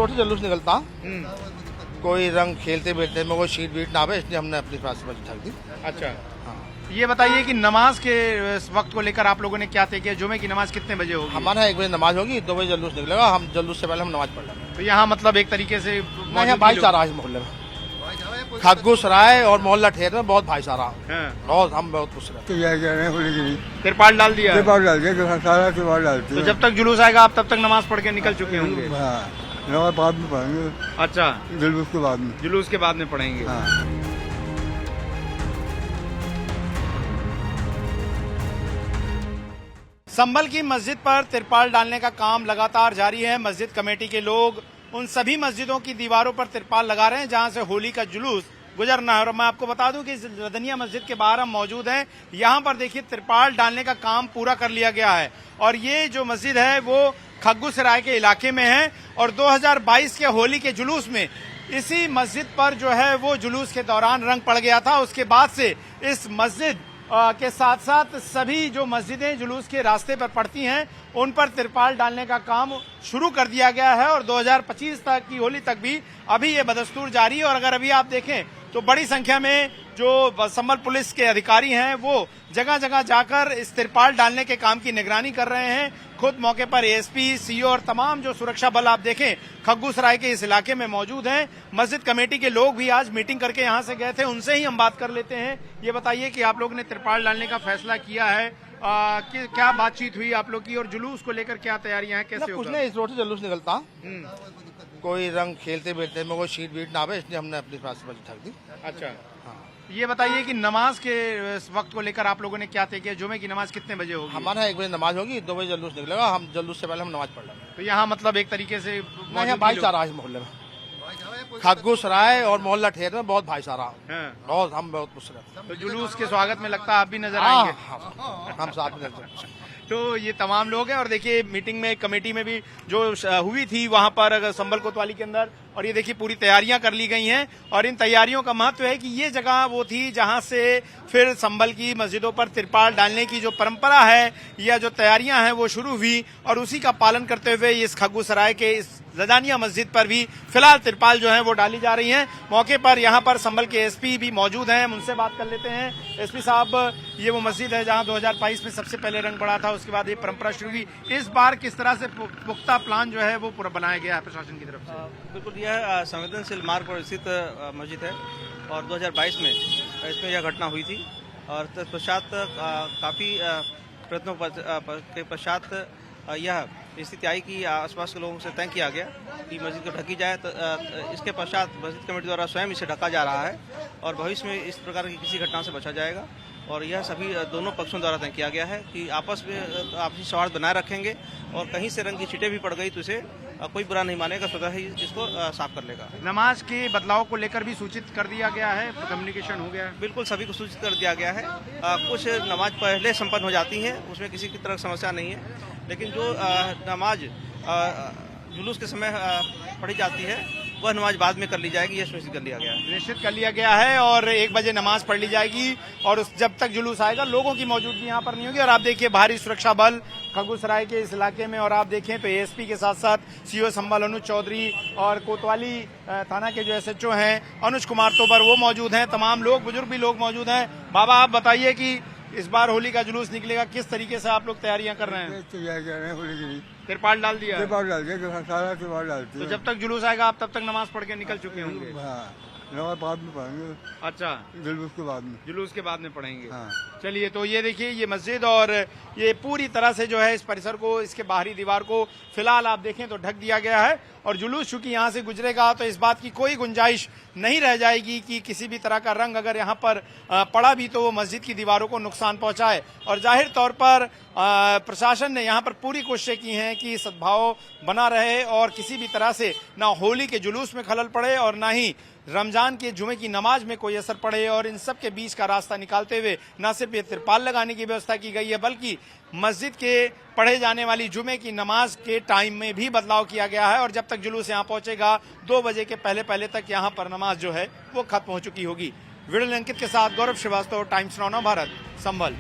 Road से जुलूस निकलता, कोई रंग खेलते बैठते में कोई सीट बीट ना आवे, इसलिए हमने अपनी पास में ढक दी। अच्छा, हाँ। ये बताइए कि नमाज के इस वक्त को लेकर आप लोगों ने क्या तय किया? जुमे की नमाज कितने बजे होगी? हमारे यहाँ 1 बजे नमाज होगी, 2 बजे जुलूस निकलेगा, हम जुलूस से पहले हम नमाज पढ़ लेंगे। तो यहाँ मतलब एक तरीके से नहीं, यहाँ भाईचारा है इस मोहल्ले में, खग्गू सराय और मोहल्ला ठेर में बहुत भाईचारा है, बहुत हम बहुत खुश रहते। तिरपाल डाल दिया? तिरपाल डाल दिया, सारा तिरपाल डालते तो जब तक जुलूस आएगा आप तब तक नमाज पढ़ के निकल चुके होंगे? नमाज बाद में पढ़ेंगे। अच्छा, जुलूस के बाद में। जुलूस के बाद में पढ़ेंगे। हाँ। संभल की मस्जिद पर तिरपाल डालने का काम लगातार जारी है। मस्जिद कमेटी के लोग उन सभी मस्जिदों की दीवारों पर तिरपाल लगा रहे हैं जहां से होली का जुलूस गुजरना है। और मैं आपको बता दूं कि इस रदनिया मस्जिद के बाहर हम मौजूद हैं। यहां पर देखिए तिरपाल डालने का काम पूरा कर लिया गया है और ये जो मस्जिद है वो खग्गू सराय के इलाके में है और 2022 के होली के जुलूस में इसी मस्जिद पर जो है वो जुलूस के दौरान रंग पड़ गया था। उसके बाद से इस मस्जिद के साथ साथ सभी जो मस्जिदें जुलूस के रास्ते पर पड़ती हैं उन पर तिरपाल डालने का काम शुरू कर दिया गया है और 2025 तक की होली तक भी अभी ये बदस्तूर जारी है। और अगर अभी आप देखें तो बड़ी संख्या में जो संभल पुलिस के अधिकारी हैं वो जगह जगह जाकर इस तिरपाल डालने के काम की निगरानी कर रहे हैं। खुद मौके पर एएसपी, सीओ और तमाम जो सुरक्षा बल आप देखें खग्गू सराय के इस इलाके में मौजूद हैं। मस्जिद कमेटी के लोग भी आज मीटिंग करके यहां से गए थे, उनसे ही हम बात कर लेते हैं। ये बताइए कि आप लोग ने तिरपाल डालने का फैसला किया है, कि क्या बातचीत हुई आप लोग की और जुलूस को लेकर क्या तैयारियां हैं, कैसे कुछ होगा? नहीं, इस रोड से जुलूस निकलता, कोई रंग खेलते बैठते में कोई सीट बीट ना आवे, इसलिए हमने अपनी पास में ढक दी। अच्छा, हाँ। ये बताइए कि नमाज के इस वक्त को लेकर आप लोगों ने क्या तय किया? जुमे की नमाज कितने बजे होगी? हमारे यहाँ 1 बजे नमाज होगी, 2 बजे जुलूस निकलेगा, हम जुलूस से पहले हम नमाज पढ़ लेंगे। तो यहाँ मतलब एक तरीके से नहीं, यहाँ भाईचारा है इस मोहल्ले में, खग्गू सराय और मोहल्ला ठेर में बहुत भाईचारा है, बहुत हम बहुत खुश रहते। तो जुलूस के स्वागत में लगता है आप भी नजर हाँ, आएंगे? हाँ, हम साथ में रहते हैं। तो ये तमाम लोग हैं और देखिए मीटिंग में कमेटी में भी जो हुई थी वहां पर संभल कोतवाली के अंदर, और ये देखिए पूरी तैयारियां कर ली गई हैं। और इन तैयारियों का महत्व है कि ये जगह वो थी जहां से फिर संभल की मस्जिदों पर तिरपाल डालने की जो परंपरा है या जो तैयारियां हैं वो शुरू हुई और उसी का पालन करते हुए इस खग्गू सराय के इस रदानिया मस्जिद पर भी फिलहाल तिरपाल जो है वो डाली जा रही हैं। मौके पर यहाँ पर संभल के एसपी भी मौजूद हैं, हम उनसे बात कर लेते हैं। एसपी साहब, ये वो मस्जिद है जहाँ 2022 में सबसे पहले रंग पड़ा था, उसके बाद ये परंपरा शुरू हुई। इस बार किस तरह से पुख्ता प्लान जो है वो पूरा बनाया गया है प्रशासन की तरफ से? बिल्कुल, यह संवेदनशील मार्ग पर स्थित मस्जिद है और 2022 में इसमें यह घटना हुई थी और तत्पश्चात काफ़ी प्रयत्नों के पश्चात यह स्थिति आई कि आसपास के लोगों से तय किया गया कि मस्जिद को ढकी जाए। तो इसके पश्चात मस्जिद कमेटी द्वारा स्वयं इसे ढका जा रहा है और भविष्य में इस प्रकार की किसी घटना से बचा जाएगा। और यह सभी दोनों पक्षों द्वारा तय किया गया है कि आपस में आपसी सौहार्द बनाए रखेंगे और कहीं से रंग की छींटें भी पड़ गई तो इसे कोई बुरा नहीं मानेगा, स्वतः ही इसको साफ कर लेगा। नमाज के बदलाव को लेकर भी सूचित कर दिया गया है, कम्युनिकेशन हो गया है? बिल्कुल, सभी को सूचित कर दिया गया है। कुछ नमाज पहले संपन्न हो जाती है, उसमें किसी की तरह समस्या नहीं है, लेकिन जो नमाज जुलूस के समय पढ़ी जाती है वह नमाज बाद में कर ली जाएगी, यह सुनिश्चित कर लिया गया है। निश्चित कर लिया गया है और 1 बजे नमाज पढ़ ली जाएगी और जब तक जुलूस आएगा लोगों की मौजूदगी यहाँ पर नहीं होगी। और आप देखिए भारी सुरक्षा बल खग्गू सराय के इस इलाके में, और आप देखें तो एएसपी के साथ साथ सीओ संभल अनुज चौधरी और कोतवाली थाना के जो एसएचओ हैं अनुज कुमार तोबर वो मौजूद हैं। तमाम लोग, बुजुर्ग भी लोग मौजूद हैं। बाबा, आप बताइए कि इस बार होली का जुलूस निकलेगा, किस तरीके से आप लोग तैयारियां कर रहे हैं? होली के लिए तिरपाल डाल दिया? तिरपाल डाल दिया, सारा तिरपाल डालते तो जब तक जुलूस आएगा आप तब तक नमाज पढ़ के निकल चुके होंगे? नमाज बाद में पढ़ेंगे। अच्छा, जुलूस के बाद में। जुलूस के बाद में पढ़ेंगे। हाँ। चलिए, तो ये देखिए ये मस्जिद और ये पूरी तरह से जो है इस परिसर को, इसके बाहरी दीवार को फिलहाल आप देखें तो ढक दिया गया है और जुलूस चूंकि यहाँ से गुजरेगा तो इस बात की कोई गुंजाइश नहीं रह जाएगी कि किसी भी तरह का रंग अगर यहाँ पर पड़ा भी तो वो मस्जिद की दीवारों को नुकसान पहुंचाए। और जाहिर तौर पर प्रशासन ने यहाँ पर पूरी कोशिशें की हैं कि सद्भाव बना रहे और किसी भी तरह से ना होली के जुलूस में खलल पड़े और ना ही रमजान के जुमे की नमाज में कोई असर पड़े। और इन सब के बीच का रास्ता निकालते हुए न सिर्फ ये तिरपाल लगाने की व्यवस्था की गई है बल्कि मस्जिद के पढ़े जाने वाली जुमे की नमाज के टाइम में भी बदलाव किया गया है और जब तक जुलूस यहाँ पहुंचेगा 2 बजे के पहले तक यहाँ पर नमाज जो है वो खत्म हो चुकी होगी। वीडियो अंकित के साथ गौरव श्रीवास्तव, टाइम्स नाउ भारत, संभल।